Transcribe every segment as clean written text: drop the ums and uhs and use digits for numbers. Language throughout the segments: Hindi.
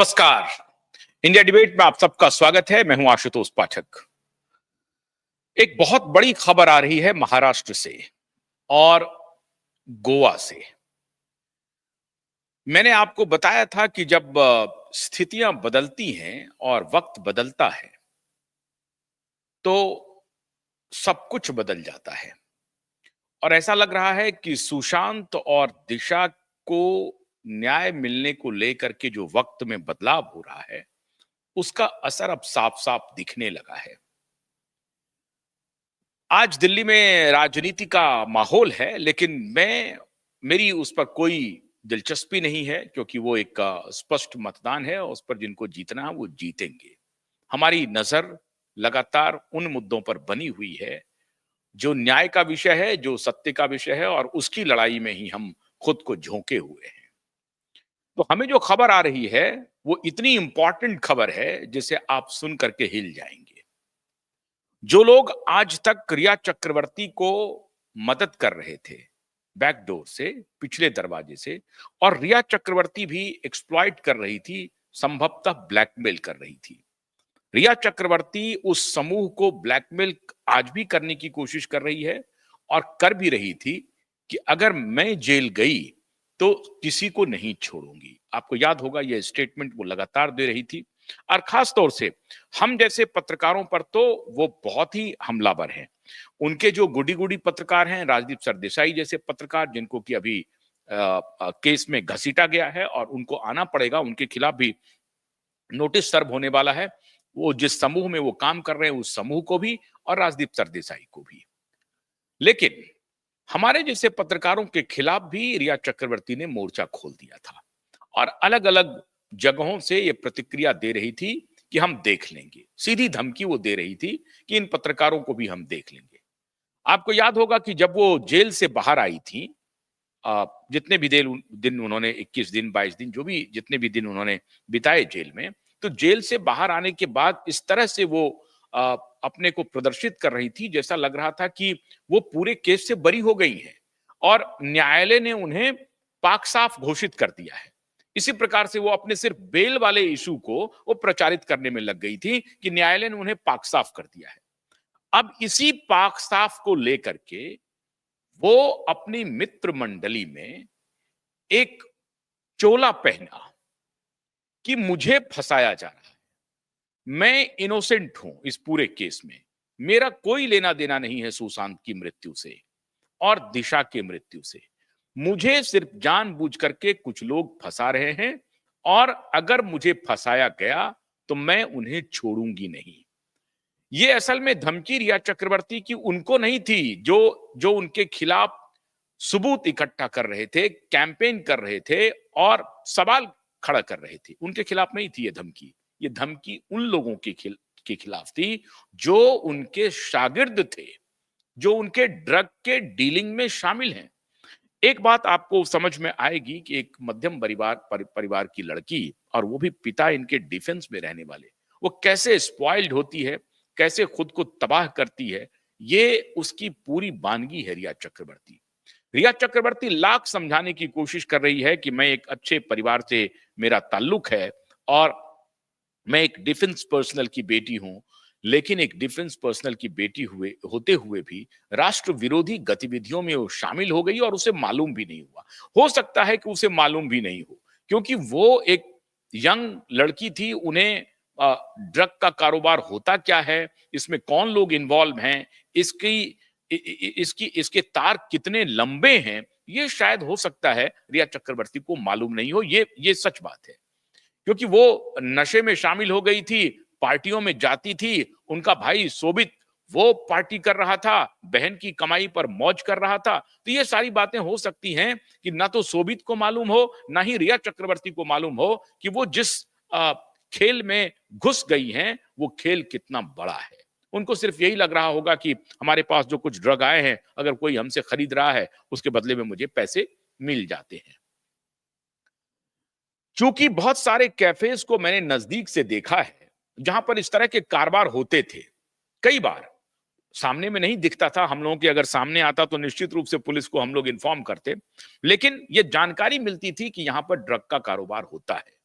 नमस्कार। इंडिया डिबेट में आप सबका स्वागत है। मैं हूं आशुतोष पाठक। एक बहुत बड़ी खबर आ रही है महाराष्ट्र से और गोवा से। मैंने आपको बताया था कि जब स्थितियां बदलती हैं और वक्त बदलता है तो सब कुछ बदल जाता है। और ऐसा लग रहा है कि सुशांत और दिशा को न्याय मिलने को लेकर के जो वक्त में बदलाव हो रहा है उसका असर अब साफ साफ दिखने लगा है। आज दिल्ली में राजनीति का माहौल है, लेकिन मेरी उस पर कोई दिलचस्पी नहीं है, क्योंकि वो एक स्पष्ट मतदान है और उस पर जिनको जीतना है वो जीतेंगे। हमारी नजर लगातार उन मुद्दों पर बनी हुई है जो न्याय का विषय है, जो सत्य का विषय है, और उसकी लड़ाई में ही हम खुद को झोंके हुए हैं। तो हमें जो खबर आ रही है वो इतनी इंपॉर्टेंट खबर है जिसे आप सुन करके हिल जाएंगे। जो लोग आज तक रिया चक्रवर्ती को मदद कर रहे थे बैकडोर से, पिछले दरवाजे से, और रिया चक्रवर्ती भी एक्सप्लॉइट कर रही थी, संभवतः ब्लैकमेल कर रही थी। रिया चक्रवर्ती उस समूह को ब्लैकमेल आज भी करने की कोशिश कर रही है और कर भी रही थी कि अगर मैं जेल गई तो किसी को नहीं छोड़ूंगी। आपको याद होगा यह स्टेटमेंट वो लगातार दे रही थी। और खास तौर से हम जैसे पत्रकारों पर तो वो बहुत ही हमलावर हैं। उनके जो गुडी गुडी पत्रकार हैं, राजदीप सरदेसाई जैसे पत्रकार, जिनको कि अभी केस में घसीटा गया है और उनको आना पड़ेगा, उनके खिलाफ भी नोटिस सर्व होने वाला है। वो जिस समूह में वो काम कर रहे हैं उस समूह को भी और राजदीप सरदेसाई को भी। लेकिन हमारे जैसे पत्रकारों के खिलाफ भी रिया चक्रवर्ती ने मोर्चा खोल दिया था और अलग अलग जगहों से ये प्रतिक्रिया दे रही थी कि हम देख लेंगे। सीधी धमकी वो दे रही थी कि इन पत्रकारों को भी हम देख लेंगे। आपको याद होगा कि जब वो जेल से बाहर आई थी, जितने भी दिन उन्होंने 21 दिन 22 दिन जो भी जितने भी दिन उन्होंने बिताए जेल में, तो जेल से बाहर आने के बाद इस तरह से वो अपने को प्रदर्शित कर रही थी जैसा लग रहा था कि वो पूरे केस से बरी हो गई हैं और न्यायालय ने उन्हें पाक साफ घोषित कर दिया है। इसी प्रकार से वो अपने सिर्फ बेल वाले इशू को वो प्रचारित करने में लग गई थी कि न्यायालय ने उन्हें पाक साफ कर दिया है। अब इसी पाक साफ को लेकर के वो अपनी मित्र मंडली में एक चोला पहना कि मुझे फंसाया जा रहा है, मैं इनोसेंट हूं इस पूरे केस में, मेरा कोई लेना देना नहीं है सुशांत की मृत्यु से और दिशा की मृत्यु से। मुझे सिर्फ जानबूझ करके कुछ लोग फंसा रहे हैं और अगर मुझे फंसाया गया तो मैं उन्हें छोड़ूंगी नहीं। ये असल में धमकी रिया चक्रवर्ती की उनको नहीं थी जो जो उनके खिलाफ सबूत इकट्ठा कर रहे थे, कैंपेन कर रहे थे और सवाल खड़ा कर रहे थे। उनके खिलाफ नहीं थी ये धमकी। ये धमकी उन लोगों के खिलाफ थी जो उनके शागिर्द थे, जो उनके ड्रग के डीलिंग में शामिल हैं। एक बात आपको समझ में आएगी कि एक मध्यम परिवार की लड़की और वो भी पिता इनके डिफेंस में रहने वाले, वो कैसे स्पॉइल्ड होती है, कैसे खुद को तबाह करती है, ये उसकी पूरी वानगी है रिया चक्रवर्ती। रिया चक्रवर्ती लाख समझाने की कोशिश कर रही है कि मैं एक अच्छे परिवार से मेरा ताल्लुक है और मैं एक डिफेंस पर्सनल की बेटी हूं, लेकिन एक डिफेंस पर्सनल की बेटी हुए होते हुए भी राष्ट्र विरोधी गतिविधियों में वो शामिल हो गई और उसे मालूम भी नहीं हुआ। हो सकता है कि उसे मालूम भी नहीं हो, क्योंकि वो एक यंग लड़की थी। उन्हें ड्रग का कारोबार होता क्या है, इसमें कौन लोग इन्वॉल्व हैं, इसके तार कितने लंबे हैं, ये शायद हो सकता है रिया चक्रवर्ती को मालूम नहीं हो। ये सच बात है, क्योंकि वो नशे में शामिल हो गई थी, पार्टियों में जाती थी। उनका भाई शोभित वो पार्टी कर रहा था, बहन की कमाई पर मौज कर रहा था। तो ये सारी बातें हो सकती हैं कि ना तो शोभित को मालूम हो, ना ही रिया चक्रवर्ती को मालूम हो कि वो जिस खेल में घुस गई हैं वो खेल कितना बड़ा है। उनको सिर्फ यही लग रहा होगा कि हमारे पास जो कुछ ड्रग आए हैं, अगर कोई हमसे खरीद रहा है उसके बदले में मुझे पैसे मिल जाते हैं। चूंकि बहुत सारे कैफेज को मैंने नजदीक से देखा है जहां पर इस तरह के कारोबार होते थे, कई बार सामने में नहीं दिखता था हम लोगों के, अगर सामने आता तो निश्चित रूप से पुलिस को हम लोग इन्फॉर्म करते, लेकिन यह जानकारी मिलती थी कि यहां पर ड्रग का कारोबार होता है।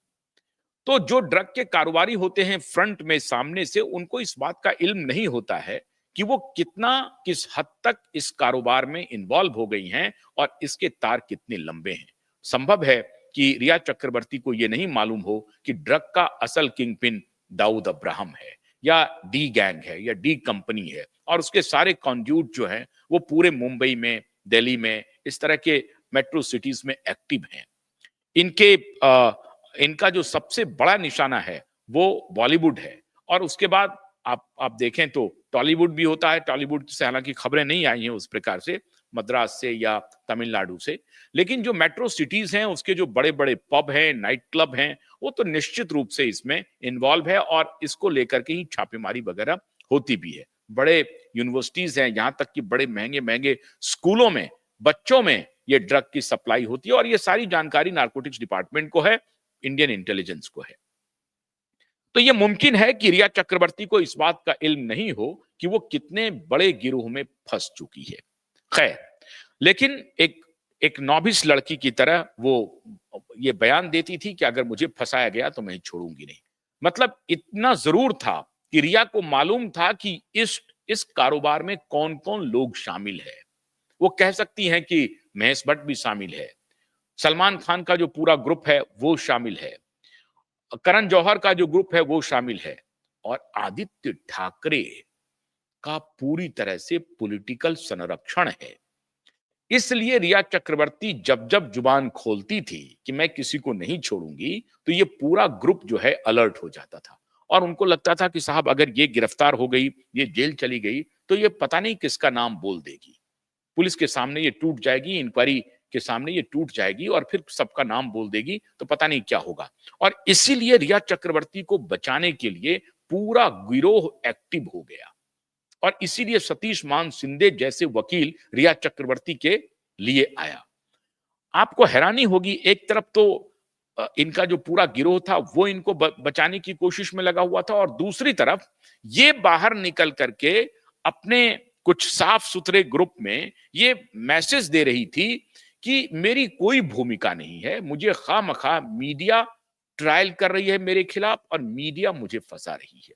तो जो ड्रग के कारोबारी होते हैं फ्रंट में सामने से, उनको इस बात का इल्म नहीं होता है कि वो कितना किस हद तक इस कारोबार में इन्वॉल्व हो गई हैं और इसके तार कितने लंबे हैं। संभव है कि रिया चक्रवर्ती को यह नहीं मालूम हो कि ड्रग का असल किंग पिन दाऊद अब्राहम है या डी गैंग है या डी कंपनी है, और उसके सारे कॉन्ड्यूट जो हैं वो पूरे मुंबई में, दिल्ली में, इस तरह के मेट्रो सिटीज में एक्टिव हैं। इनके इनका जो सबसे बड़ा निशाना है वो बॉलीवुड है, और उसके बाद आप देखें तो टॉलीवुड भी होता है। टॉलीवुड से हालांकि खबरें नहीं आई हैं उस प्रकार से, मद्रास से या तमिलनाडु से, लेकिन जो मेट्रो सिटीज हैं उसके जो बड़े बड़े पब हैं, नाइट क्लब हैं, वो तो निश्चित रूप से इसमें इन्वॉल्व है, और इसको लेकर के ही छापेमारी वगैरह होती भी है। बड़े यूनिवर्सिटीज हैं, यहां तक कि बड़े महंगे महंगे स्कूलों में बच्चों में ये ड्रग की सप्लाई होती है, और ये सारी जानकारी नारकोटिक्स डिपार्टमेंट को है, इंडियन इंटेलिजेंस को है। तो ये मुमकिन है कि रिया चक्रवर्ती को इस बात का इल्म नहीं हो कि वो कितने बड़े गिरोह में फंस चुकी है। खैर, लेकिन एक एक नौबिस लड़की की तरह वो ये बयान देती थी कि अगर मुझे फंसाया गया तो मैं छोड़ूंगी नहीं। मतलब इतना जरूर था कि रिया को मालूम था कि इस कारोबार में कौन कौन लोग शामिल है। वो कह सकती हैं कि महेश भट्ट भी शामिल है, सलमान खान का जो पूरा ग्रुप है वो शामिल है, करण जौहर का जो ग्रुप है वो शामिल है, और आदित्य ठाकरे का पूरी तरह से पॉलिटिकल संरक्षण है। इसलिए रिया चक्रवर्ती जब जब जुबान खोलती थी कि मैं किसी को नहीं छोड़ूंगी, तो ये पूरा ग्रुप जो है अलर्ट हो जाता था, और उनको लगता था कि साहब अगर ये गिरफ्तार हो गई, ये जेल चली गई, तो ये पता नहीं किसका नाम बोल देगी, पुलिस के सामने ये टूट जाएगी, इंक्वायरी के सामने ये टूट जाएगी, और फिर सबका नाम बोल देगी, तो पता नहीं क्या होगा। और इसीलिए रिया चक्रवर्ती को बचाने के लिए पूरा गिरोह एक्टिव हो गया, और इसीलिए सतीश मान सिंधे जैसे वकील रिया चक्रवर्ती के लिए आया। आपको हैरानी होगी, एक तरफ तो इनका जो पूरा गिरोह था वो इनको बचाने की कोशिश में लगा हुआ था, और दूसरी तरफ ये बाहर निकल करके अपने कुछ साफ सुथरे ग्रुप में ये मैसेज दे रही थी कि मेरी कोई भूमिका नहीं है, मुझे खामखा मीडिया ट्रायल कर रही है मेरे खिलाफ, और मीडिया मुझे फंसा रही है।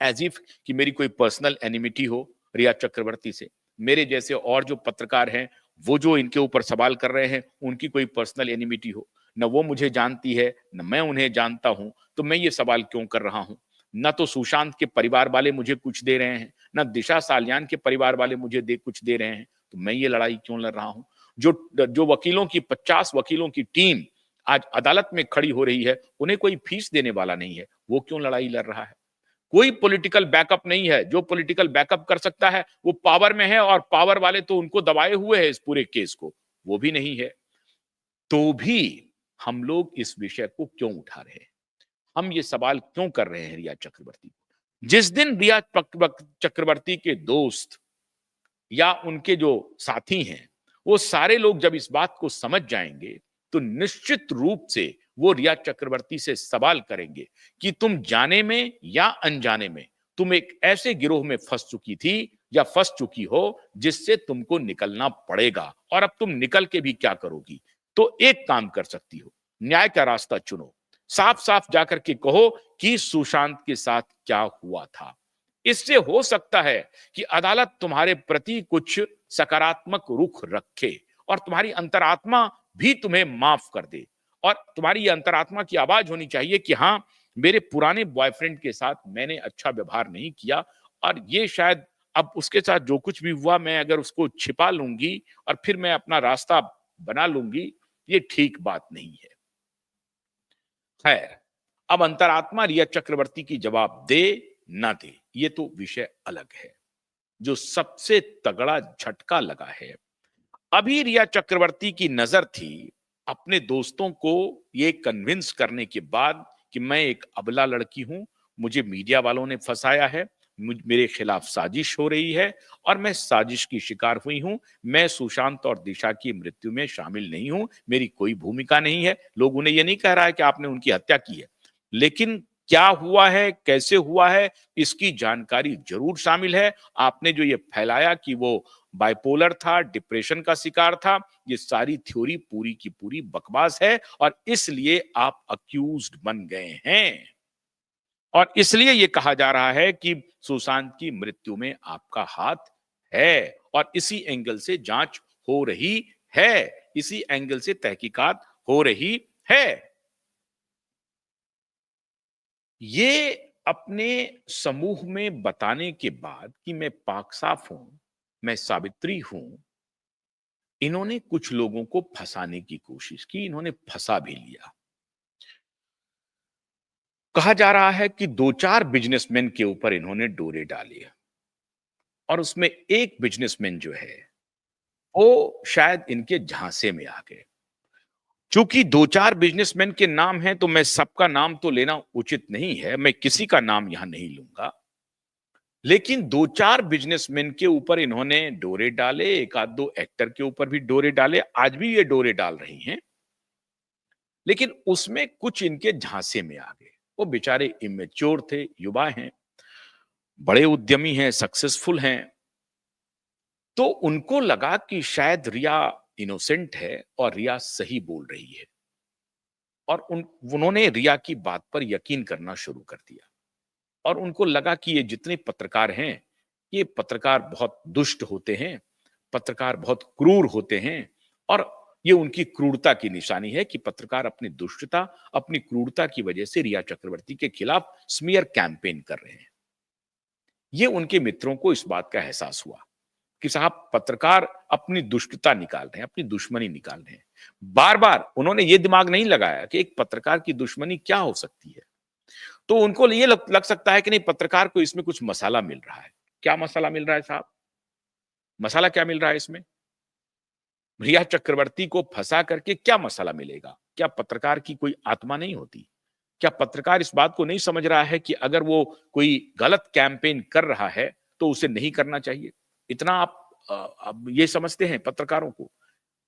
एज इफ कि मेरी कोई पर्सनल एनिमिटी हो रिया चक्रवर्ती से। मेरे जैसे और जो पत्रकार हैं, वो जो इनके ऊपर सवाल कर रहे हैं, उनकी कोई पर्सनल एनिमिटी हो, न वो मुझे जानती है न मैं उन्हें जानता हूं, तो मैं ये सवाल क्यों कर रहा हूं। न तो सुशांत के परिवार वाले मुझे कुछ दे रहे हैं, न दिशा सालियान के परिवार वाले मुझे कुछ दे रहे हैं, तो मैं ये लड़ाई क्यों लड़ रहा हूं। जो जो वकीलों की 50 वकीलों की टीम आज अदालत में खड़ी हो रही है, उन्हें कोई फीस देने वाला नहीं है, वो क्यों लड़ाई लड़ रहा है। कोई पॉलिटिकल बैकअप नहीं है। जो पॉलिटिकल बैकअप कर सकता है वो पावर में है, और पावर वाले तो उनको दबाए हुए हैं इस पूरे केस को, वो भी नहीं है। तो भी हम लोग इस विषय को क्यों उठा रहे हैं, हम ये सवाल क्यों कर रहे हैं रिया चक्रवर्ती को। जिस दिन रिया चक्रवर्ती के दोस्त या उनके जो साथी हैं, वो सारे लोग जब इस बात को समझ जाएंगे, तो निश्चित रूप से वो रिया चक्रवर्ती से सवाल करेंगे कि तुम जाने में या अनजाने में तुम एक ऐसे गिरोह में फंस चुकी थी या फंस चुकी हो जिससे तुमको निकलना पड़ेगा, और अब तुम निकल के भी क्या करोगी। तो एक काम कर सकती हो, न्याय का रास्ता चुनो, साफ साफ जाकर के कहो कि सुशांत के साथ क्या हुआ था। इससे हो सकता है कि अदालत तुम्हारे प्रति कुछ सकारात्मक रुख रखे, और तुम्हारी अंतरात्मा भी तुम्हें माफ कर दे, और तुम्हारी ये अंतरात्मा की आवाज होनी चाहिए कि हाँ, मेरे पुराने बॉयफ्रेंड के साथ मैंने अच्छा व्यवहार नहीं किया, और ये शायद अब उसके साथ जो कुछ भी हुआ मैं अगर उसको छिपा लूंगी और फिर मैं अपना रास्ता बना लूंगी, ये ठीक बात नहीं है। खैर, अब अंतरात्मा रिया चक्रवर्ती की जवाब दे ना दे, ये तो विषय अलग है। जो सबसे तगड़ा झटका लगा है, अभी रिया चक्रवर्ती की नजर थी अपने दोस्तों को ये कन्विंस करने के बाद कि मैं एक अबला लड़की हूं, मुझे मीडिया वालों ने फंसाया है, मेरे खिलाफ साजिश हो रही है, और मैं साजिश की शिकार हुई हूं। मैं सुशांत और दिशा की मृत्यु में शामिल नहीं हूं, मेरी कोई भूमिका नहीं है। लोग उन्हें यह नहीं कह रहा है कि आपने उनकी हत्या की है, लेकिन क्या हुआ है, कैसे हुआ है, इसकी जानकारी जरूर शामिल है। आपने जो ये फैलाया कि वो बाइपोलर था, डिप्रेशन का शिकार था। ये सारी थ्योरी पूरी की पूरी बकवास है और इसलिए आप अक्यूज्ड बन गए हैं और इसलिए ये कहा जा रहा है कि सुशांत की मृत्यु में आपका हाथ है और इसी एंगल से जांच हो रही है, इसी एंगल से तहकीकात हो रही है। ये अपने समूह में बताने के बाद कि मैं पाक साफ हूं, मैं सावित्री हूं, इन्होंने कुछ लोगों को फंसाने की कोशिश की, इन्होंने फंसा भी लिया। कहा जा रहा है कि 2-4 बिजनेसमैन के ऊपर इन्होंने डोरे डाली और उसमें एक बिजनेसमैन जो है, वो शायद इनके झांसे में आ गए। चूंकि 2-4 बिजनेसमैन के नाम हैं, तो मैं सबका नाम तो लेना उचित नहीं है, मैं किसी का नाम यहां नहीं लूंगा। लेकिन 2-4 बिजनेसमैन के ऊपर इन्होंने डोरे डाले, एक आध दो एक्टर के ऊपर भी डोरे डाले, आज भी ये डोरे डाल रही हैं। लेकिन उसमें कुछ इनके झांसे में आ गए। वो बेचारे इमेच्योर थे, युवा हैं, बड़े उद्यमी हैं, सक्सेसफुल हैं। तो उनको लगा कि शायद रिया इनोसेंट है और रिया सही बोल रही है और उन्होंने रिया की बात पर यकीन करना शुरू कर दिया और उनको लगा कि ये जितने पत्रकार हैं, ये पत्रकार बहुत दुष्ट होते हैं, पत्रकार बहुत क्रूर होते हैं और ये उनकी क्रूरता की निशानी है कि पत्रकार अपनी दुष्टता, अपनी क्रूरता की वजह से रिया चक्रवर्ती के खिलाफ स्मीयर कैंपेन कर रहे हैं। ये उनके मित्रों को इस बात का एहसास हुआ कि साहब पत्रकार अपनी दुष्टता निकाल रहे हैं, अपनी दुश्मनी निकाल रहे हैं। बार-बार उन्होंने ये दिमाग नहीं लगाया कि एक पत्रकार की दुश्मनी क्या हो सकती है। तो उनको ये लग सकता है कि नहीं पत्रकार को इसमें कुछ मसाला मिल रहा है। क्या मसाला मिल रहा है साहब? मसाला क्या मिल रहा है इसमें? रिया चक्रवर्ती को फंसा करके क्या मसाला मिलेगा? क्या पत्रकार की कोई आत्मा नहीं होती? क्या पत्रकार इस बात को नहीं समझ रहा है कि अगर वो कोई गलत कैंपेन कर रहा है, तो उसे नहीं करना चाहिए? इतना आप अब ये समझते हैं पत्रकारों को?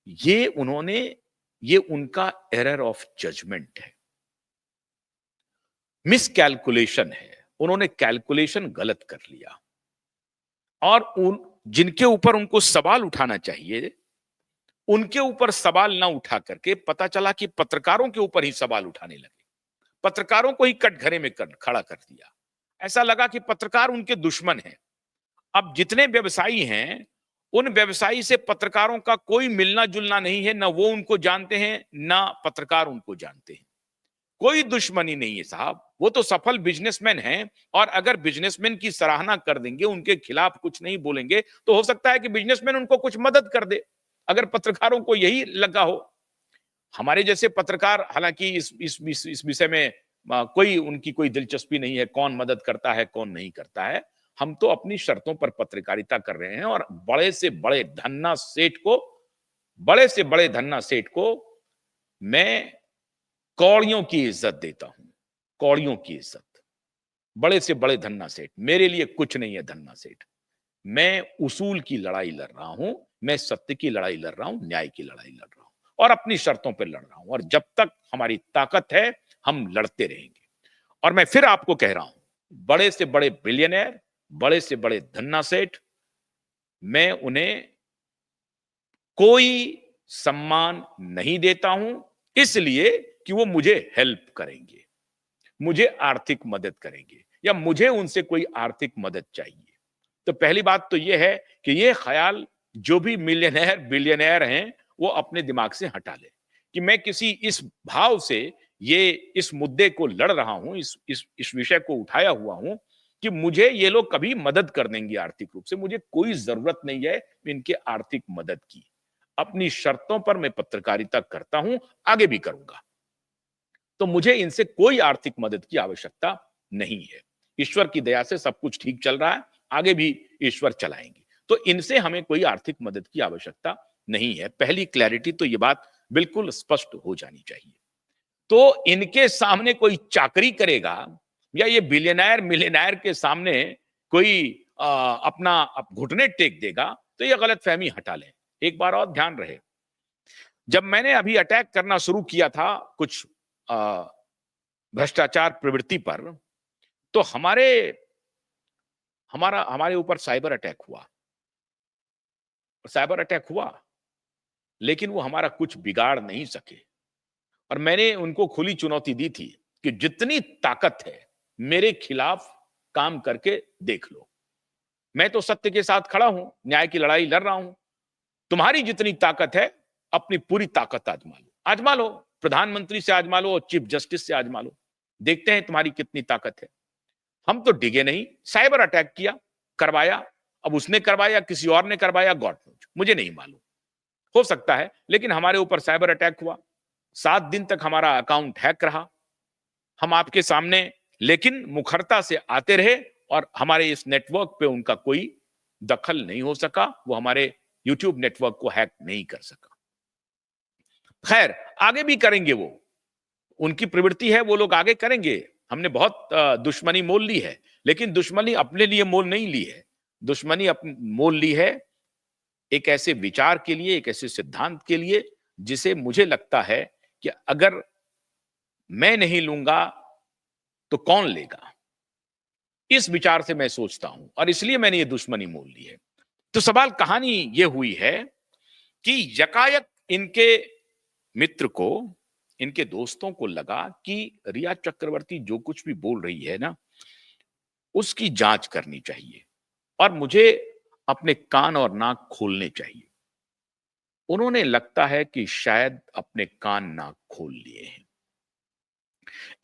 ये उन्होंने ये उनका एरर ऑफ जजमेंट है। मिसकैलकुलेशन है। उन्होंने कैलकुलेशन गलत कर लिया और उन जिनके ऊपर उनको सवाल उठाना चाहिए, उनके ऊपर सवाल ना उठा करके पता चला कि पत्रकारों के ऊपर ही सवाल उठाने लगे। पत्रकारों को ही कटघरे में खड़ा कर दिया। ऐसा लगा कि पत्रकार उनके दुश्मन हैं। अब जितने व्यवसायी हैं, उन व्यवसायी से पत्रकारों का कोई मिलना-जुलना नहीं है, ना वो उनको जानते हैं, ना पत्रकार उनको जानते हैं। कोई दुश्मनी नहीं है साहब, वो तो सफल बिजनेसमैन हैं और अगर बिजनेसमैन की सराहना कर देंगे, उनके खिलाफ कुछ नहीं बोलेंगे, तो हो सकता है कि बिजनेसमैन उनको कुछ मदद कर दे, अगर पत्रकारों को यही लगा हो। हमारे जैसे पत्रकार हालांकि इस विषय में कोई उनकी कोई दिलचस्पी नहीं है, कौन मदद करता है, कौन नहीं करता है। हम तो अपनी शर्तों पर पत्रकारिता कर रहे हैं और बड़े से बड़े धन्ना सेठ को मैं कौड़ियों की इज्जत देता हूं, कौड़ियों की इज्जत। बड़े से बड़े धन्ना सेठ, मेरे लिए कुछ नहीं है धन्ना सेठ। मैं उसूल की लड़ाई लड़ रहा हूं, मैं सत्य की लड़ाई लड़ रहा हूं, न्याय की लड़ाई लड़ रहा हूं और अपनी शर्तों पर लड़ रहा हूं और जब तक हमारी ताकत है, हम लड़ते रहेंगे। और मैं फिर आपको कह रहा हूं, बड़े से बड़े बिलियनर, बड़े से बड़े धन्ना सेठ, मैं उन्हें कोई सम्मान नहीं देता हूं, इसलिए कि वो मुझे हेल्प करेंगे, मुझे आर्थिक मदद करेंगे या मुझे उनसे कोई आर्थिक मदद चाहिए। तो पहली बात तो ये है कि ये ख्याल जो भी मिलियनेयर बिलियनेयर हैं, वो अपने दिमाग से हटा ले कि मैं किसी इस भाव से ये इस मुद्दे को लड़ रहा हूं, इस विषय को उठाया हुआ हूं कि मुझे ये लोग कभी मदद कर देंगे आर्थिक रूप से, मुझे कोई जरूरत नहीं है इनके आर्थिक मदद की। अपनी शर्तों पर मैं पत्रकारिता करता हूं, आगे भी करूंगा। तो मुझे इनसे कोई आर्थिक मदद की आवश्यकता नहीं है। ईश्वर की दया से सब कुछ ठीक चल रहा है, आगे भी ईश्वर चलाएंगे। तो इनसे हमें कोई आर्थिक मदद की आवश्यकता नहीं है। पहली क्लैरिटी तो ये बात बिल्कुल स्पष्ट हो जानी चाहिए। तो इनके सामने कोई चाकरी करेगा या ये बिलियनर मिलियनर के सामने कोई अपना घुटने टेक देगा, तो ये गलतफहमी हटा लें। एक बार और ध्यान रहे, जब मैंने अभी अटैक करना शुरू किया था कुछ भ्रष्टाचार प्रवृत्ति पर, तो हमारे ऊपर साइबर अटैक हुआ साइबर अटैक हुआ, लेकिन वो हमारा कुछ बिगाड़ नहीं सके। और मैंने उनको खुली चुनौती दी थी कि जितनी ताकत है, मेरे खिलाफ काम करके देख लो। मैं तो सत्य के साथ खड़ा हूं, न्याय की लड़ाई लड़ रहा हूं। तुम्हारी जितनी ताकत है, अपनी पूरी ताकत आजमा लो। आजमा लो, प्रधानमंत्री से आजमा लो और चीफ जस्टिस से आजमा लो। देखते हैं तुम्हारी कितनी ताकत है। हम तो डिगे नहीं, साइबर अटैक किया, करवाया। अब उसने करवाया, किसी और ने करवाया, गॉड नोज, मुझे नहीं मालूम। हो सकता है, लेकिन हमारे ऊपर साइबर अटैक हुआ। 7 दिन तक हमारा अकाउंट हैक रहा। हम आपके सामने लेकिन मुखरता से आते रहे और हमारे इस नेटवर्क पे उनका कोई दखल नहीं हो सका। वो हमारे यूट्यूब नेटवर्क को हैक नहीं कर सका। खैर, आगे भी करेंगे वो, उनकी प्रवृत्ति है, वो लोग आगे करेंगे। हमने बहुत दुश्मनी मोल ली है, लेकिन दुश्मनी अपने लिए मोल नहीं ली है। दुश्मनी मोल ली है एक ऐसे विचार के लिए, एक ऐसे सिद्धांत के लिए जिसे मुझे लगता है कि अगर मैं नहीं लूंगा तो कौन लेगा। इस विचार से मैं सोचता हूं और इसलिए मैंने ये दुश्मनी मोल ली है। तो सवाल कहानी ये हुई है कि यकायक इनके मित्र को, इनके दोस्तों को लगा कि रिया चक्रवर्ती जो कुछ भी बोल रही है ना, उसकी जांच करनी चाहिए और मुझे अपने कान और नाक खोलने चाहिए। उन्होंने लगता है कि शायद अपने कान नाक खोल लिए हैं।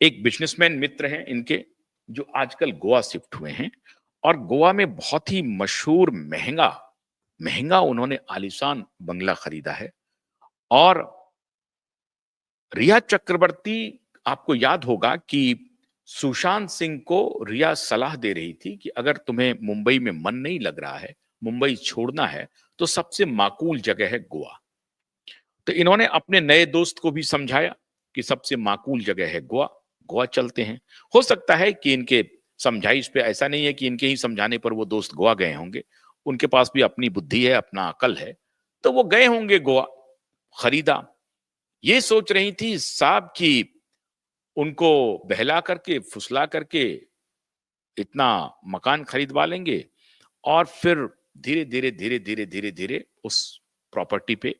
एक बिजनेसमैन मित्र हैं इनके, जो आजकल गोवा शिफ्ट हुए हैं और गोवा में बहुत ही मशहूर महंगा महंगा उन्होंने आलीशान बंगला खरीदा है। और रिया चक्रवर्ती, आपको याद होगा कि सुशांत सिंह को रिया सलाह दे रही थी कि अगर तुम्हें मुंबई में मन नहीं लग रहा है, मुंबई छोड़ना है, तो सबसे माकूल जगह है गोवा। तो इन्होंने अपने नए दोस्त को भी समझाया कि सबसे माकूल जगह है गोवा, गोवा चलते हैं। हो सकता है कि इनके समझाइश पे, ऐसा नहीं है कि इनके ही समझाने पर वो दोस्त गोवा गए होंगे, उनके पास भी अपनी बुद्धि है, अपना अकल है, तो वो गए होंगे गोवा। खरीदा, ये सोच रही थी साहब कि उनको बहला करके, फुसला करके इतना मकान खरीदवा लेंगे और फिर धीरे धीरे धीरे धीरे धीरे धीरे उस प्रॉपर्टी पे,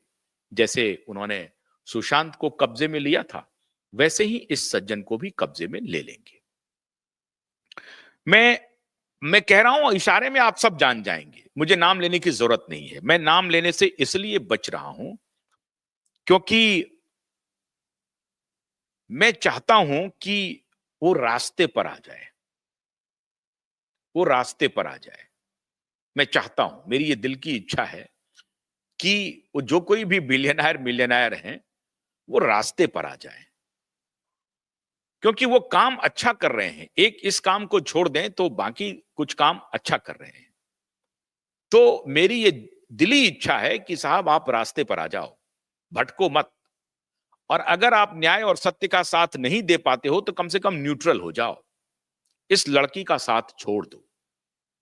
जैसे उन्होंने सुशांत को कब्जे में लिया था, वैसे ही इस सज्जन को भी कब्जे में ले लेंगे। मैं मैं कह रहा हूं, इशारे में आप सब जान जाएंगे, मुझे नाम लेने की जरूरत नहीं है। मैं नाम लेने से इसलिए बच रहा हूं क्योंकि मैं चाहता हूं कि वो रास्ते पर आ जाए, वो रास्ते पर आ जाए। मैं चाहता हूं, मेरी ये दिल की इच्छा है कि वो जो कोई भी बिलियनर मिलियनर हैं, वो रास्ते पर आ जाए, क्योंकि वो काम अच्छा कर रहे हैं। एक इस काम को छोड़ दें तो बाकी कुछ काम अच्छा कर रहे हैं। तो मेरी ये दिली इच्छा है कि साहब आप रास्ते पर आ जाओ, भटको मत। और अगर आप न्याय और सत्य का साथ नहीं दे पाते हो तो कम से कम न्यूट्रल हो जाओ, इस लड़की का साथ छोड़ दो।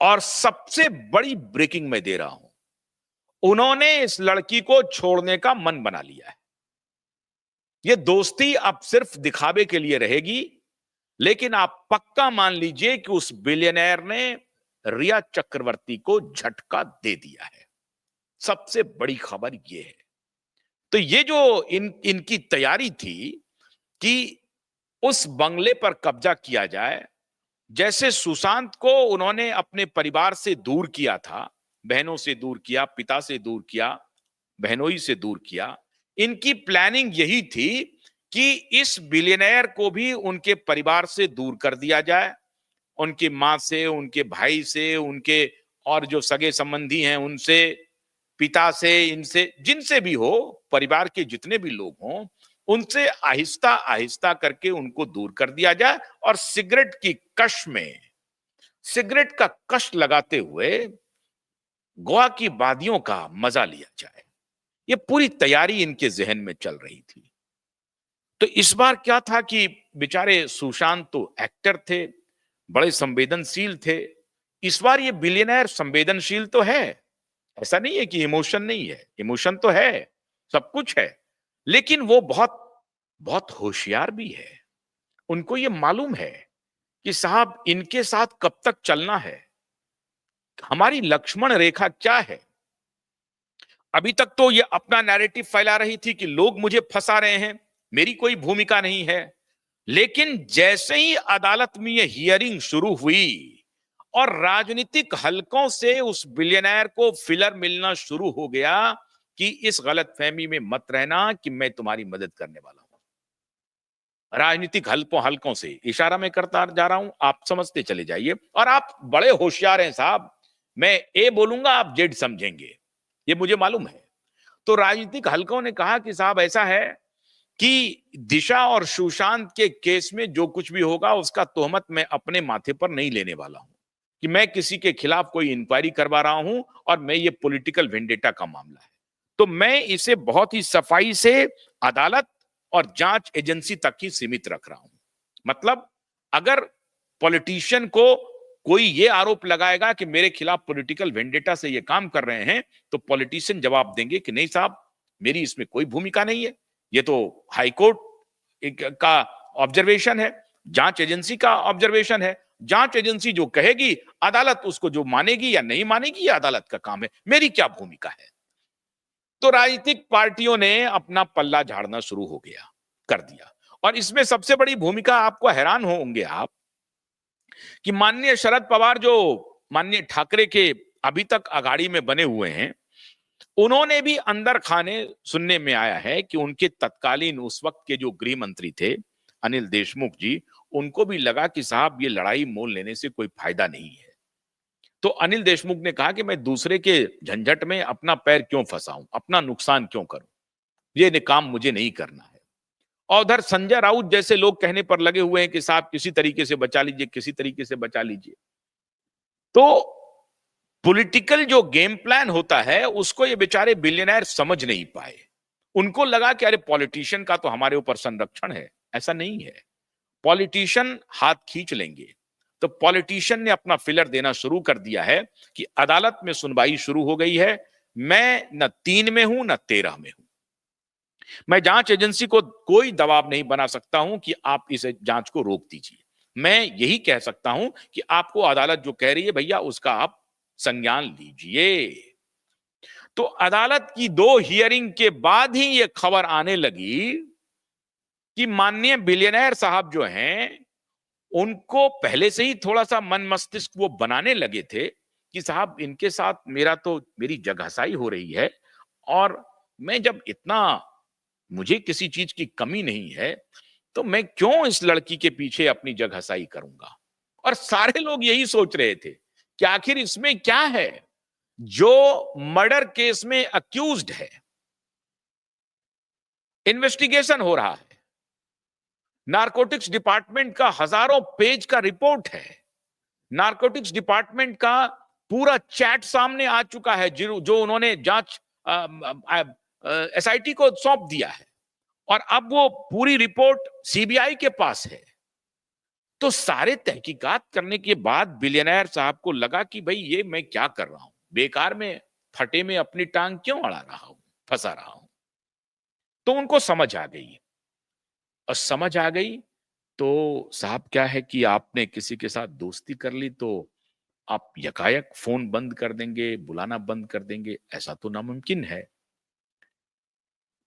और सबसे बड़ी ब्रेकिंग मैं दे रहा हूं, उन्होंने इस लड़की को छोड़ने का मन बना लिया है। ये दोस्ती अब सिर्फ दिखावे के लिए रहेगी, लेकिन आप पक्का मान लीजिए कि उस बिलियनर ने रिया चक्रवर्ती को झटका दे दिया है। सबसे बड़ी खबर यह है। तो ये जो इनकी तैयारी थी कि उस बंगले पर कब्जा किया जाए, जैसे सुशांत को उन्होंने अपने परिवार से दूर किया था, बहनों से दूर किया, पिता से दूर किया, बहनोई से दूर किया, इनकी प्लानिंग यही थी कि इस बिलियनर को भी उनके परिवार से दूर कर दिया जाए, उनकी मां से, उनके भाई से, उनके और जो सगे संबंधी हैं उनसे, पिता से, इनसे, जिनसे भी हो, परिवार के जितने भी लोग हों, उनसे आहिस्ता आहिस्ता करके उनको दूर कर दिया जाए और सिगरेट की कश में, सिगरेट का कश लगाते हुए गोवा की वादियों का मजा लिया जाए। ये पूरी तैयारी इनके जहन में चल रही थी। तो इस बार क्या था कि बेचारे सुशांत तो एक्टर थे, बड़े संवेदनशील थे। इस बार ये बिलियनर संवेदनशील तो है, ऐसा नहीं है कि इमोशन नहीं है, इमोशन तो है, सब कुछ है, लेकिन वो बहुत बहुत होशियार भी है। उनको ये मालूम है कि साहब इनके साथ कब तक चलना है, हमारी लक्ष्मण रेखा क्या है। अभी तक तो ये अपना नैरेटिव फैला रही थी कि लोग मुझे फंसा रहे हैं, मेरी कोई भूमिका नहीं है। लेकिन जैसे ही अदालत में ये हियरिंग शुरू हुई और राजनीतिक हलकों से उस बिलियनर को फिलर मिलना शुरू हो गया कि इस गलतफहमी में मत रहना कि मैं तुम्हारी मदद करने वाला हूं। राजनीतिक हलकों हलकों से इशारा मैं करता जा रहा हूं, आप समझते चले जाइए। और आप बड़े होशियार हैं साहब, मैं ए बोलूंगा आप जेड समझेंगे, ये मुझे मालूम है। तो राजनीतिक हलकों ने कहा कि साहब ऐसा है कि दिशा और सुशांत के केस में जो कुछ भी होगा उसका तोहमत मैं अपने माथे पर नहीं लेने वाला हूं, कि मैं किसी के खिलाफ कोई इंक्वायरी करवा रहा हूं और मैं ये पॉलिटिकल वेंडेटा का मामला है। तो मैं इसे बहुत ही सफाई से अदालत और जांच एजेंसी तक ही सीमित रख रहा हूं। मतलब अगर पॉलिटिशियन को कोई ये आरोप लगाएगा कि मेरे खिलाफ पॉलिटिकल वेंडेटा से ये काम कर रहे हैं, तो पॉलिटिशियन जवाब देंगे कि नहीं साहब, मेरी इसमें कोई भूमिका नहीं है, ये तो हाईकोर्ट का ऑब्जर्वेशन है, जांच एजेंसी का ऑब्जर्वेशन है। जांच एजेंसी जो कहेगी, अदालत उसको जो मानेगी या नहीं मानेगी, ये अदालत का काम है, मेरी क्या भूमिका है। तो राजनीतिक पार्टियों ने अपना पल्ला झाड़ना शुरू हो गया कर दिया। और इसमें सबसे बड़ी भूमिका, आपको हैरान होंगे आप, कि माननीय शरद पवार जो माननीय ठाकरे के अभी तक अगाड़ी में बने हुए हैं, उन्होंने भी अंदर खाने सुनने में आया है कि उनके तत्कालीन उस वक्त के जो गृह मंत्री थे अनिल देशमुख जी, उनको भी लगा कि साहब ये लड़ाई मोल लेने से कोई फायदा नहीं है। तो अनिल देशमुख ने कहा कि मैं दूसरे के झंझट में अपना पैर क्यों फंसाऊं, अपना नुकसान क्यों करूं, ये काम मुझे नहीं करना है। और उधर संजय राउत जैसे लोग कहने पर लगे हुए हैं कि साहब किसी तरीके से बचा लीजिए, किसी तरीके से बचा लीजिए। तो पॉलिटिकल जो गेम प्लान होता है उसको ये बेचारे बिलियनर समझ नहीं पाए। उनको लगा कि अरे पॉलिटिशियन का तो हमारे ऊपर संरक्षण है। ऐसा नहीं है, पॉलिटिशियन हाथ खींच लेंगे। तो पॉलिटिशियन ने अपना फिलर देना शुरू कर दिया है कि अदालत में सुनवाई शुरू हो गई है, मैं न 3 में हूं न 13 में हूं। मैं जांच एजेंसी को कोई दबाव नहीं बना सकता हूं कि आप इस जांच को रोक दीजिए। मैं यही कह सकता हूं कि आपको अदालत जो कह रही है भैया उसका आप संज्ञान लीजिए। तो अदालत की 2 हियरिंग के बाद ही यह खबर आने लगी कि माननीय बिलियनर साहब जो हैं, उनको पहले से ही थोड़ा सा मन मस्तिष्क वो बनाने लगे थे कि साहब इनके साथ मेरी जगहसाई हो रही है। और मैं जब इतना, मुझे किसी चीज की कमी नहीं है, तो मैं क्यों इस लड़की के पीछे अपनी जगहसाई करूंगा। और सारे लोग यही सोच रहे थे कि आखिर इसमें क्या है, जो मर्डर केस में अक्यूज्ड है, इन्वेस्टिगेशन हो रहा है, नारकोटिक्स डिपार्टमेंट का हजारों पेज का रिपोर्ट है, नारकोटिक्स डिपार्टमेंट का पूरा चैट सामने आ चुका है जो उन्होंने जांच एसआईटी को सौंप दिया है, और अब वो पूरी रिपोर्ट सीबीआई के पास है। तो सारे तहकीकात करने के बाद बिलियनर साहब को लगा कि भाई ये मैं क्या कर रहा हूं, बेकार में फटे में अपनी टांग क्यों अड़ा रहा हूं, फंसा रहा हूं। तो उनको समझ आ गई, और समझ आ गई तो साहब क्या है कि आपने किसी के साथ दोस्ती कर ली तो आप यकायक फोन बंद कर देंगे, बुलाना बंद कर देंगे, ऐसा तो नामुमकिन है।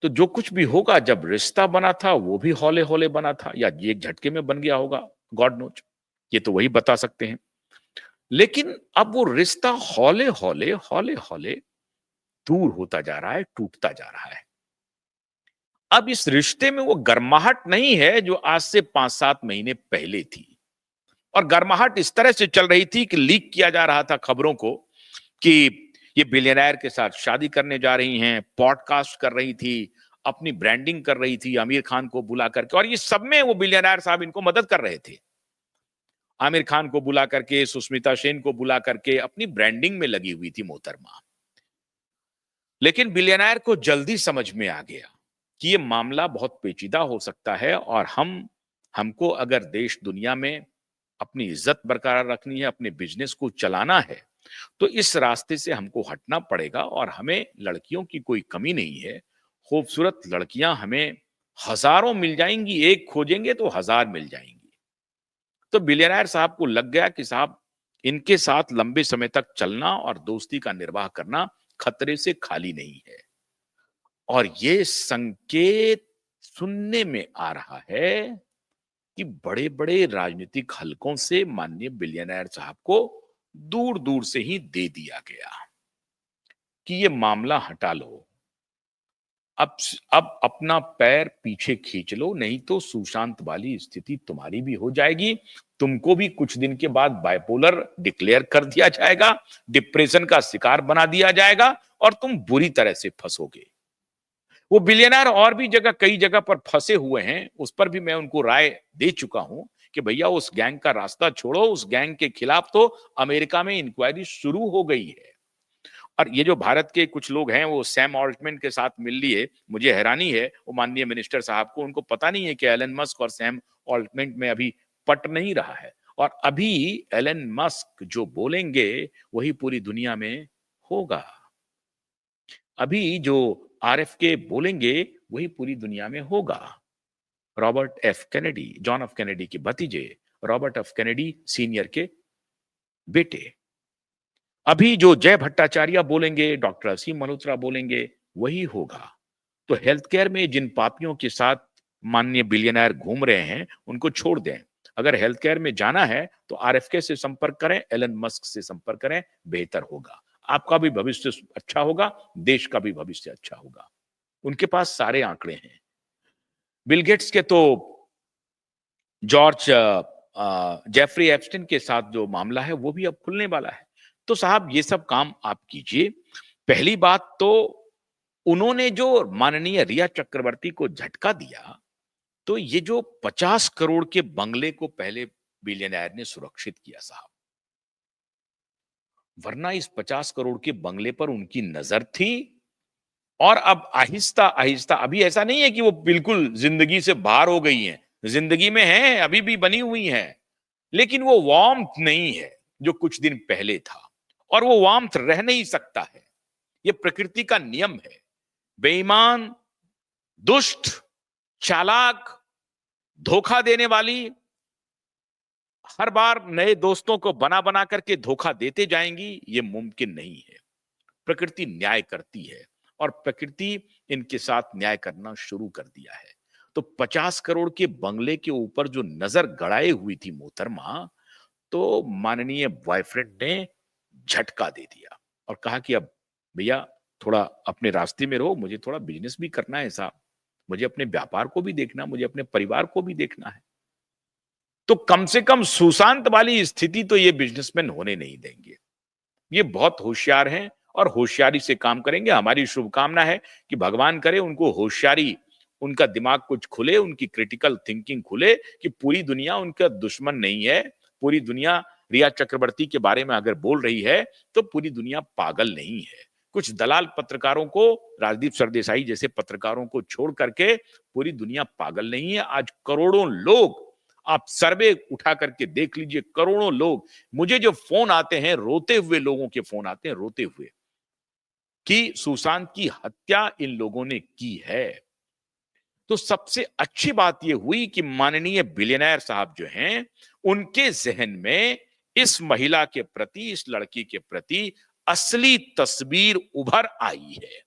तो जो कुछ भी होगा, जब रिश्ता बना था वो भी हौले हौले बना था, या ये एक झटके में बन गया होगा, गॉड नोज, ये तो वही बता सकते हैं। लेकिन अब वो रिश्ता हौले हौले हौले हौले दूर होता जा रहा है, टूटता जा रहा है। अब इस रिश्ते में वो गर्माहट नहीं है जो आज से 5-7 महीने पहले थी। और गर्माहट इस तरह से चल रही थी कि लीक किया जा रहा था खबरों को कि ये बिलियनर के साथ शादी करने जा रही हैं, पॉडकास्ट कर रही थी, अपनी ब्रांडिंग कर रही थी आमिर खान को बुला करके, और ये सब में वो बिलियनर साहब इनको मदद कर रहे थे। आमिर खान को बुला करके, सुष्मिता सेन को बुला करके अपनी ब्रांडिंग में लगी हुई थी मोहतरमा। लेकिन बिलियनर को जल्दी समझ में आ गया कि ये मामला बहुत पेचीदा हो सकता है, और हमको अगर देश दुनिया में अपनी इज्जत बरकरार रखनी है, अपने बिजनेस को चलाना है, तो इस रास्ते से हमको हटना पड़ेगा। और हमें लड़कियों की कोई कमी नहीं है, खूबसूरत लड़कियां हमें हजारों मिल जाएंगी, एक खोजेंगे तो 1000 मिल जाएंगी। तो बिलियनर साहब को लग गया कि साहब इनके साथ लंबे समय तक चलना और दोस्ती का निर्वाह करना खतरे से खाली नहीं है। और ये संकेत सुनने में आ रहा है कि बड़े-बड़े राजनीतिक हलकों से माननीय बिलियनेयर साहब को दूर-दूर से ही दे दिया गया कि ये मामला हटा लो। अब अपना पैर पीछे खींच लो, नहीं तो सुशांत वाली स्थिति तुम्हारी भी हो जाएगी। तुमको भी कुछ दिन के बाद बाइपोलर डिक्लेयर कर दिया जाएगा, डिप्रेशन का शिकार बना दिया जाएगा और तुम बुरी तरह से फंसोगे। वो बिलियनर और भी जगह कई जगह पर फंसे हुए हैं, उस पर भी मैं उनको राय दे चुका हूं कि भैया उस गैंग का रास्ता छोड़ो, उस गैंग के खिलाफ तो अमेरिका में इंक्वायरी शुरू हो गई है। और ये जो भारत के कुछ लोग हैं वो सैम ऑल्टमैन के साथ मिल लिए, मुझे हैरानी है वो माननीय मिनिस्टर साहब को, उनको पता नहीं है कि एलन मस्क और सैम ऑल्टमैन में अभी पट नहीं रहा है। और अभी एलन मस्क जो बोलेंगे वही पूरी दुनिया में होगा। अभी जो आरएफके बोलेंगे वही पूरी दुनिया में होगा। Robert F Kennedy, John F Kennedy के भतीजे, रॉबर्ट एफ कैनेडी सीनियर के बेटे। अभी जो जय भट्टाचार्य बोलेंगे, डॉक्टर असीम मल्होत्रा बोलेंगे, वही होगा। तो हेल्थ केयर में जिन पापियों के साथ माननीय बिलियनर घूम रहे हैं, उनको छोड़ दें। अगर हेल्थ केयर में जाना है तो आरएफके से संपर्क करें, एलन मस्क से संपर्क करें, बेहतर होगा। आपका भी भविष्य अच्छा होगा, देश का भी भविष्य अच्छा होगा। उनके पास सारे आंकड़े हैं। बिल गेट्स के तो जॉर्ज जेफरी एप्स्टीन के साथ जो मामला है वो भी अब खुलने वाला है। तो साहब ये सब काम आप कीजिए। पहली बात तो उन्होंने जो माननीय रिया चक्रवर्ती को झटका दिया, तो ये जो 50 करोड़ के बंगले को पहले बिलियनर ने सुरक्षित किया साहब, वरना इस 50 करोड़ के बंगले पर उनकी नजर थी। और अब आहिस्ता आहिस्ता, अभी ऐसा नहीं है कि वो बिल्कुल जिंदगी से बाहर हो गई हैं, जिंदगी में हैं, अभी भी बनी हुई हैं, लेकिन वो वार्मथ नहीं है जो कुछ दिन पहले था। और वो वार्मथ रह नहीं सकता है, ये प्रकृति का नियम है। बेईमान, दुष्ट, चालाक, धोखा देने वाली हर बार नए दोस्तों को बना बना करके धोखा देते जाएंगी, ये मुमकिन नहीं है। प्रकृति न्याय करती है और प्रकृति इनके साथ न्याय करना शुरू कर दिया है। तो 50 करोड़ के बंगले के ऊपर जो नजर गड़ाए हुई थी मोहतरमा, तो माननीय बॉयफ्रेंड ने झटका दे दिया और कहा कि अब भैया थोड़ा अपने रास्ते में रहो, मुझे थोड़ा बिजनेस भी करना है साहब, मुझे अपने व्यापार को भी देखना, मुझे अपने परिवार को भी देखना है। तो कम से कम सुशांत वाली स्थिति तो ये बिजनेसमैन होने नहीं देंगे। ये बहुत होशियार हैं और होशियारी से काम करेंगे। हमारी शुभकामना है कि भगवान करे उनको होशियारी, उनका दिमाग कुछ खुले, उनकी क्रिटिकल थिंकिंग खुले कि पूरी दुनिया उनका दुश्मन नहीं है। पूरी दुनिया रिया चक्रवर्ती के बारे में अगर बोल रही है तो पूरी दुनिया पागल नहीं है। कुछ दलाल पत्रकारों को, राजदीप सरदेसाई जैसे पत्रकारों को छोड़ करके पूरी दुनिया पागल नहीं है। आज करोड़ों लोग, आप सर्वे उठा करके देख लीजिए, करोड़ों लोग, मुझे जो फोन आते हैं, रोते हुए लोगों के फोन आते हैं, रोते हुए, कि सुशांत की हत्या इन लोगों ने की है। तो सबसे अच्छी बात यह हुई कि माननीय बिलियनर साहब जो हैं, उनके जहन में इस महिला के प्रति, इस लड़की के प्रति असली तस्वीर उभर आई है।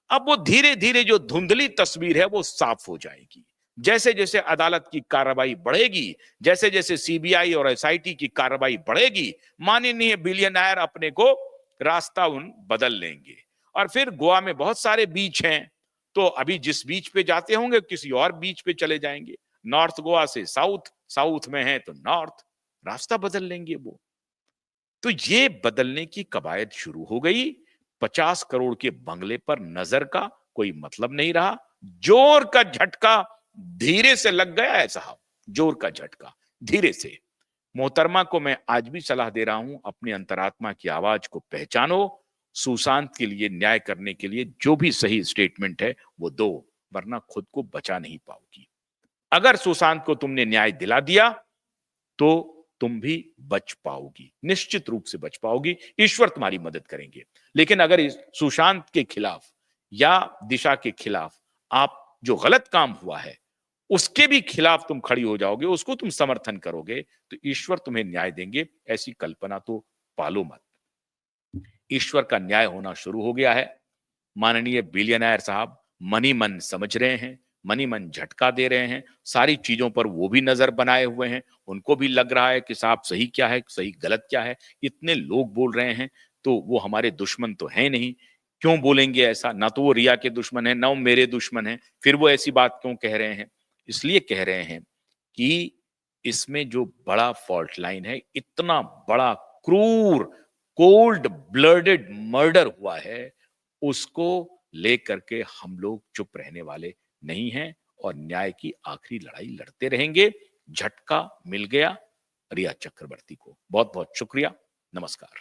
अब वो धीरे धीरे जो धुंधली तस्वीर है वो साफ हो जाएगी। जैसे जैसे अदालत की कार्रवाई बढ़ेगी, जैसे जैसे सीबीआई और एसआईटी की कार्रवाई बढ़ेगी, माननीय बिलियनर अपने को रास्ता उन बदल लेंगे। और फिर गोवा में बहुत सारे बीच हैं, तो अभी जिस बीच पे जाते होंगे किसी और बीच पे चले जाएंगे। नॉर्थ गोवा से साउथ, साउथ में है तो नॉर्थ, रास्ता बदल लेंगे वो। तो ये बदलने की कवायद शुरू हो गई। 50 करोड़ के बंगले पर नजर का कोई मतलब नहीं रहा। जोर का झटका धीरे से लग गया है साहब, जोर का झटका धीरे से। मोहतरमा को मैं आज भी सलाह दे रहा हूं, अपनी अंतरात्मा की आवाज को पहचानो। सुशांत के लिए न्याय करने के लिए जो भी सही स्टेटमेंट है वो दो, वरना खुद को बचा नहीं पाओगी। अगर सुशांत को तुमने न्याय दिला दिया तो तुम भी बच पाओगी, निश्चित रूप से बच पाओगी, ईश्वर तुम्हारी मदद करेंगे। लेकिन अगर इस सुशांत के खिलाफ या दिशा के खिलाफ आप जो गलत काम हुआ है उसके भी खिलाफ तुम खड़ी हो जाओगे, उसको तुम समर्थन करोगे, तो ईश्वर तुम्हें न्याय देंगे, ऐसी कल्पना तो पालो मत। ईश्वर का न्याय होना शुरू हो गया है। माननीय बिलियनर साहब मन ही मन समझ रहे हैं, मन ही मन झटका दे रहे हैं, सारी चीज़ों पर वो भी नज़र बनाए हुए हैं, उनको भी लग रहा है कि साहब सही क्या है, सही गलत क्या है, इतने लोग बोल रहे हैं, तो वो हमारे दुश्मन तो हैं नहीं, क्यों बोलेंगे ऐसा? ना तो वो रिया के दुश्मन हैं, ना वो मेरे दुश्मन हैं, फिर वो ऐसी बात क्यों कह रहे हैं? इसलिए कह रहे हैं कि इसमें जो बड़ा फॉल्ट लाइन है, इतना बड़ा क्रूर, कोल्ड ब्लडेड मर्डर हुआ है, उसको लेकर के हम लोग चुप रहने वाले नहीं हैं और न्याय की आखिरी लड़ाई लड़ते रहेंगे। झटका मिल गया रिया चक्रवर्ती को। बहुत-बहुत शुक्रिया। नमस्कार।